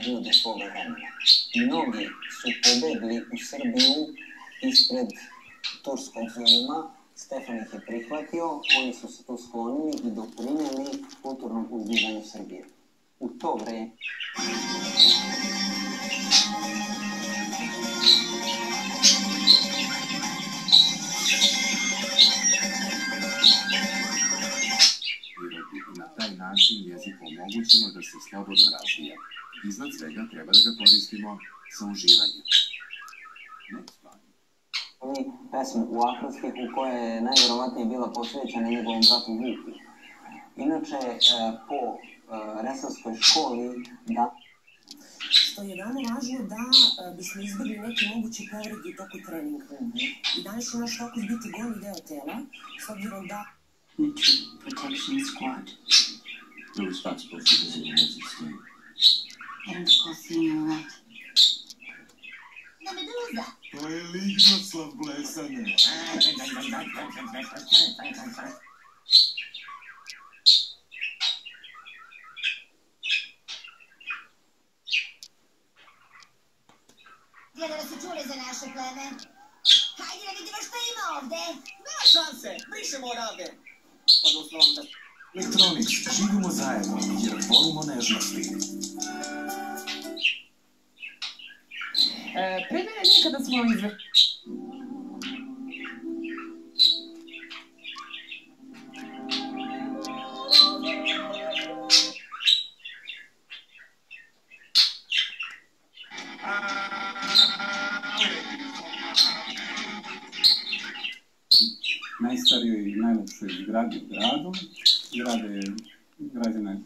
ljude svoga vremena. Mnogi su pobegli u Srbiju ispred turskog zuluma, Stefan ih je prihvatio, oni su se tu sklonili i doprineli kulturnom uzdizanju Srbije. U to vreme na taj način jeziku omogućimo da se slobodno razvija. Iznad svega treba da ga koristimo sa uživanjem. Ovi pesmu u Akrostihu koja je najvjerovatnije bila posvećena njegovom bratu Vuku. Inače, po Resavskoj školi da... Što je veoma važno da bismo izbjegli neke moguće povrede u toku treninga. I danas će naš fokus biti goli deo tela, s obzirom da... Protection Squad. You're responsible for this emergency team. Identical senior right. Da meduza! To je Lignoslav blesanje. Gledala si čule za naše pleme? Hajde da vidimo šta ima ovde! Nema šanse, brišemo odavde. Odnosno da... Elektronics, živimo zajedno jer volimo nežnosti. Pre mene nikada smo najstarijoj i najlepšoj zgradi u gradu. Zgrada je građena